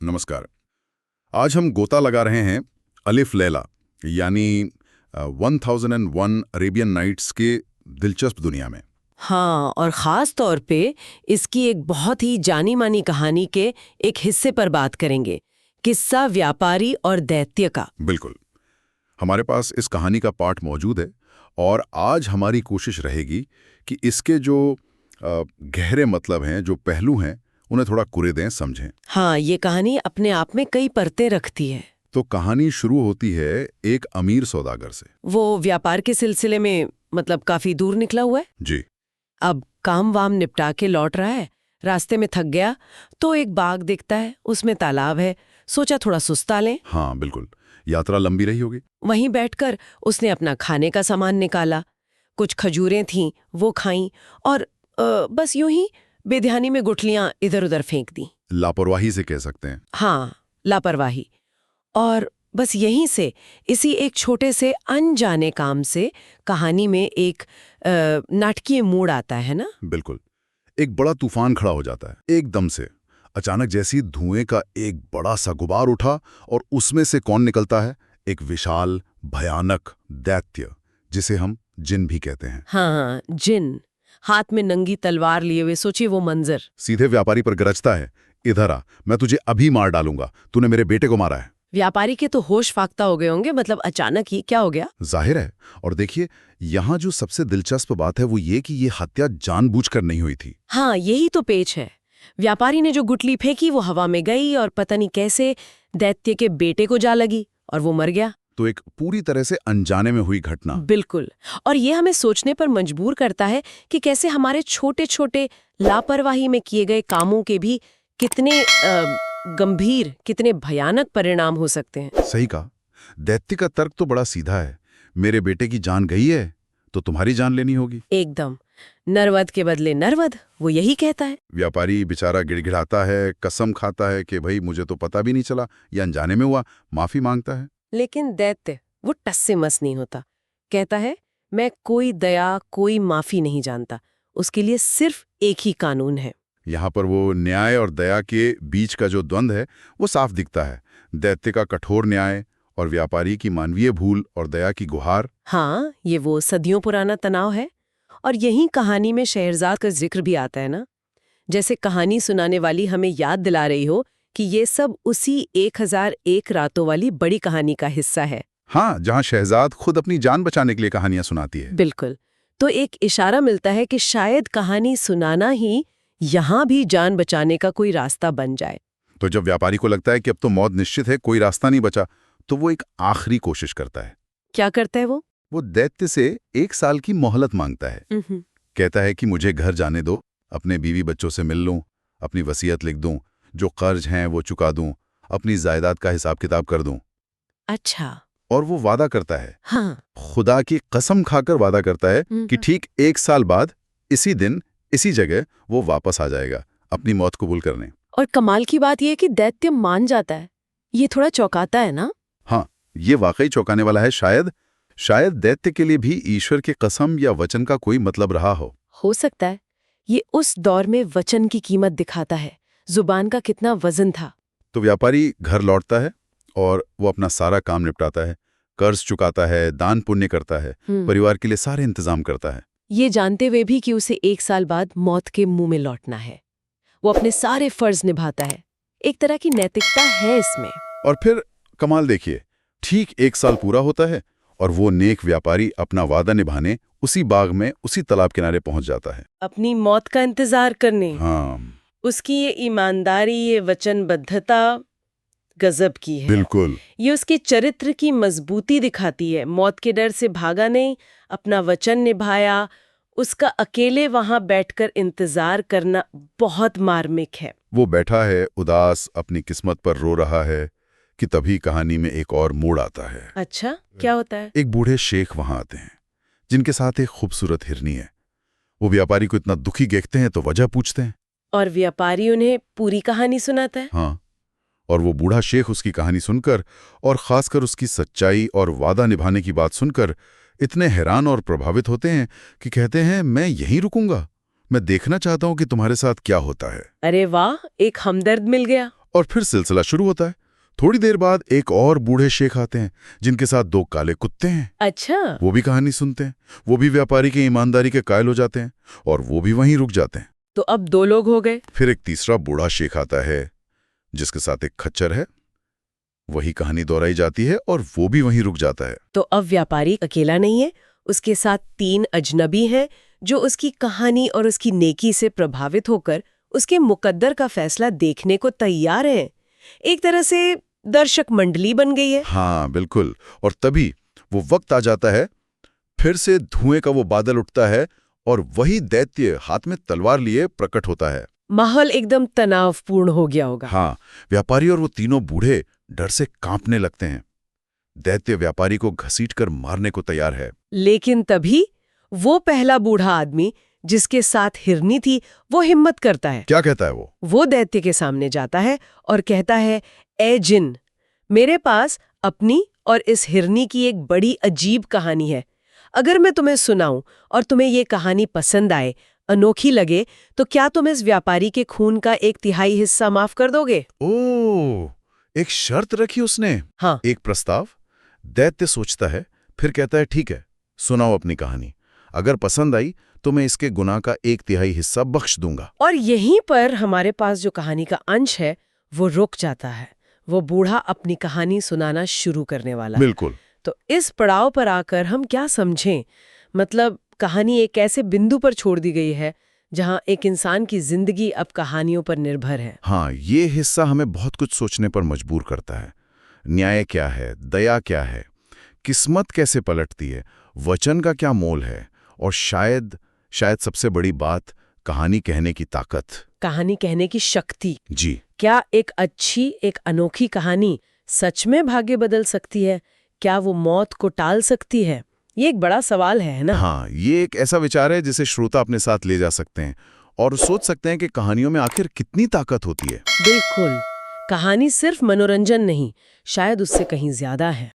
नमस्कार। आज हम गोता लगा रहे हैं अलिफ लैला यानी 1001 अरेबियन नाइट्स के दिलचस्प दुनिया में। हाँ, और ख़ास तौर पे इसकी एक बहुत ही जानी मानी कहानी के एक हिस्से पर बात करेंगे, किस्सा व्यापारी और दैत्य का। बिल्कुल, हमारे पास इस कहानी का पाठ मौजूद है और आज हमारी कोशिश रहेगी कि इसके जो गहरे मतलब हैं, जो पहलू हैं, उन्हें थोड़ा कुरेदें, समझें। हाँ, ये कहानी अपने आप में कई परतें रखती है। तो कहानी शुरू होती है एक अमीर सौदागर से। वो व्यापार के सिलसिले में मतलब काफी दूर निकला हुआ है। जी। अब काम वाम निपटा के लौट रहा है, रास्ते में थक गया तो एक बाग दिखता है, उसमें तालाब है, सोचा थोड़ा सुस्ता लें। हाँ बिल्कुल, यात्रा लंबी रही होगी। वहीं बैठकर उसने अपना खाने का सामान निकाला, कुछ खजूरें थीं वो खाईं और बस यूं ही बेध्यानी में गुठलियां इधर उधर फेंक दी। लापरवाही से कह सकते हैं। हाँ, लापरवाही। और बस यहीं से, इसी एक छोटे से अनजाने काम से कहानी में एक नाटकीय मोड़ आता है ना। बिल्कुल, एक बड़ा तूफान खड़ा हो जाता है एकदम से। अचानक जैसी धुएं का एक बड़ा सा गुबार उठा और उसमें से कौन निकलता है? एक विशाल भयानक दैत्य, जिसे हम जिन भी कहते हैं। हाँ, जिन, हाथ में नंगी तलवार लिए हुए। सोचिए वो मंजर। सीधे व्यापारी पर गरजता है, इधर आ, मैं तुझे अभी मार डालूंगा, तूने मेरे बेटे को मारा है। व्यापारी के तो होश फाख्ता हो गए होंगे, मतलब अचानक ही क्या हो गया। जाहिर है। और देखिए, यहाँ जो सबसे दिलचस्प बात है वो ये कि ये हत्या जानबूझकर नहीं हुई थी। हाँ, यही तो पेच है। व्यापारी ने जो गुटली फेंकी वो हवा में गई और पता नहीं कैसे दैत्य के बेटे को जा लगी और वो मर गया। तो एक पूरी तरह से अनजाने में हुई घटना। बिल्कुल। और ये हमें सोचने पर मजबूर करता है कि कैसे हमारे छोटे छोटे लापरवाही में किए गए कामों के भी कितने गंभीर, कितने भयानक परिणाम हो सकते हैं। सही कहा। दैत्य का तर्क तो बड़ा सीधा है, मेरे बेटे की जान गई है तो तुम्हारी जान लेनी होगी। एकदम, नरवध के बदले नरवध, वो यही कहता है। व्यापारी बेचारा गिड़गिड़ाता है, कसम खाता है कि भाई मुझे तो पता भी नहीं चला, ये अनजाने में हुआ, माफी मांगता है। लेकिन दैत्य वो टस से मस नहीं होता। कहता है, मैं कोई दया, कोई माफी नहीं जानता, उसके लिए सिर्फ एक ही कानून है। यहाँ पर वो न्याय और दया के बीच का जो द्वंद्व है वो साफ दिखता है। दैत्य का कठोर न्याय और व्यापारी की मानवीय भूल और दया की गुहार। हाँ, ये वो सदियों पुराना तनाव है। और यही कहानी में शहरजाद का जिक्र भी आता है ना, जैसे कहानी सुनाने वाली हमें याद दिला रही हो कि ये सब उसी 1001 रातों वाली बड़ी कहानी का हिस्सा है। हाँ, जहाँ शहजाद खुद अपनी जान बचाने के लिए कहानियां सुनाती है। बिल्कुल। तो एक इशारा मिलता है कि शायद कहानी सुनाना ही यहाँ भी जान बचाने का कोई रास्ता बन जाए। तो जब व्यापारी को लगता है कि अब तो मौत निश्चित है, कोई रास्ता नहीं बचा, तो वो एक आखिरी कोशिश करता है। क्या करता है वो? वो दैत्य से 1 साल की मोहलत मांगता है। कहता है कि मुझे घर जाने दो, अपने बीवी बच्चों से मिल लूं, अपनी वसीयत लिख दूं, जो कर्ज हैं वो चुका दूं, अपनी जायदाद का हिसाब किताब कर दूं। अच्छा। और वो वादा करता है, हाँ। खुदा की कसम खाकर वादा करता है कि ठीक 1 साल बाद इसी दिन इसी जगह वो वापस आ जाएगा अपनी मौत कबूल करने। और कमाल की बात यह है कि दैत्य मान जाता है। ये थोड़ा चौंकाता है ना। हाँ, ये वाकई चौंकाने वाला है। शायद दैत्य के लिए भी ईश्वर की कसम या वचन का कोई मतलब रहा हो सकता है। ये उस दौर में वचन की कीमत दिखाता है, जुबान का कितना वजन था। तो व्यापारी घर लौटता है और वो अपना सारा काम निपटाता है, कर्ज चुकाता है, दान पुण्य करता है, परिवार के लिए सारे इंतजाम करता है, ये जानते हुए भी कि उसे 1 साल बाद मौत के मुंह में लौटना है। वो अपने सारे फर्ज निभाता है। एक तरह की नैतिकता है इसमें। और फिर कमाल देखिए, ठीक 1 साल पूरा होता है और वो नेक व्यापारी अपना वादा निभाने उसी बाग में, उसी तालाब किनारे पहुंच जाता है, अपनी मौत का इंतजार करने। हाँ। उसकी ये ईमानदारी, ये वचनबद्धता गजब की है। बिल्कुल। ये उसके चरित्र की मजबूती दिखाती है। मौत के डर से भागा नहीं, अपना वचन निभाया। उसका अकेले वहां बैठकर इंतजार करना बहुत मार्मिक है। वो बैठा है उदास, अपनी किस्मत पर रो रहा है कि तभी कहानी में एक और मोड़ आता है। अच्छा, क्या होता है? एक बूढ़े शेख वहां आते हैं, जिनके साथ एक खूबसूरत हिरनी है। वो व्यापारी को इतना दुखी देखते हैं तो वजह पूछते हैं, और व्यापारी उन्हें पूरी कहानी सुनाता है। हाँ। और वो बूढ़ा शेख उसकी कहानी सुनकर और खासकर उसकी सच्चाई और वादा निभाने की बात सुनकर इतने हैरान और प्रभावित होते हैं कि कहते हैं, मैं यहीं रुकूंगा, मैं देखना चाहता हूं कि तुम्हारे साथ क्या होता है। अरे वाह, एक हमदर्द मिल गया। और फिर सिलसिला शुरू होता है। थोड़ी देर बाद एक और बूढ़े शेख आते हैं जिनके साथ 2 काले कुत्ते हैं। अच्छा। वो भी कहानी सुनते हैं। वो भी व्यापारी की ईमानदारी के कायल हो जाते हैं और वो भी वहीं रुक जाते हैं। तो अब 2 लोग हो गए। फिर एक तीसरा बूढ़ा शेख आता है जिसके साथ एक खच्चर है। वही कहानी दोहराई जाती है और वो भी वहीं रुक जाता है। तो अब व्यापारी अकेला नहीं है, उसके साथ 3 अजनबी हैं जो उसकी कहानी और उसकी नेकी से प्रभावित होकर उसके मुकद्दर का फैसला देखने को तैयार हैं। एक तरह से दर्शक मंडली बन गई है। हाँ बिल्कुल। और तभी वो वक्त आ जाता है, फिर से धुएं का वो बादल उठता है और वही दैत्य हाथ में तलवार लिए प्रकट होता है। माहौल एकदम तनावपूर्ण हो गया होगा। हाँ, व्यापारी और वो तीनों बूढ़े डर से कांपने लगते हैं। दैत्य व्यापारी को घसीटकर मारने को तैयार है। लेकिन तभी वो पहला बूढ़ा आदमी जिसके साथ हिरनी थी वो हिम्मत करता है। क्या कहता है वो? वो दैत्य के सामने जाता है और कहता है, ए जिन, मेरे पास अपनी और इस हिरनी की एक बड़ी अजीब कहानी है। अगर मैं तुम्हें सुनाऊं और तुम्हें ये कहानी पसंद आए, अनोखी लगे, तो क्या तुम इस व्यापारी के खून का 1/3 हिस्सा माफ कर दोगे? ओह, एक शर्त रखी उसने। हाँ। एक प्रस्ताव। दैत्य सोचता है, फिर कहता है ठीक है, सुनाओ अपनी कहानी। अगर पसंद आई तो मैं इसके गुनाह का 1/3 हिस्सा बख्श दूंगा। और यहीं पर हमारे पास जो कहानी का अंश है वो रुक जाता है। वो बूढ़ा अपनी कहानी सुनाना शुरू करने वाला है। बिल्कुल। तो इस पड़ाव पर आकर हम क्या समझें? मतलब कहानी एक ऐसे बिंदु पर छोड़ दी गई है जहां एक इंसान की जिंदगी अब कहानियों पर निर्भर है। हाँ, ये हिस्सा हमें बहुत कुछ सोचने पर मजबूर करता है। न्याय क्या है, दया क्या है, किस्मत कैसे पलटती है, वचन का क्या मोल है, और शायद सबसे बड़ी बात, कहानी कहने की ताकत। कहानी कहने की शक्ति। जी। क्या एक अच्छी, एक अनोखी कहानी सच में भाग्य बदल सकती है? क्या वो मौत को टाल सकती है? ये एक बड़ा सवाल है ना? हाँ, ये एक ऐसा विचार है जिसे श्रोता अपने साथ ले जा सकते हैं और सोच सकते हैं कि कहानियों में आखिर कितनी ताकत होती है। बिल्कुल। कहानी सिर्फ मनोरंजन नहीं, शायद उससे कहीं ज्यादा है।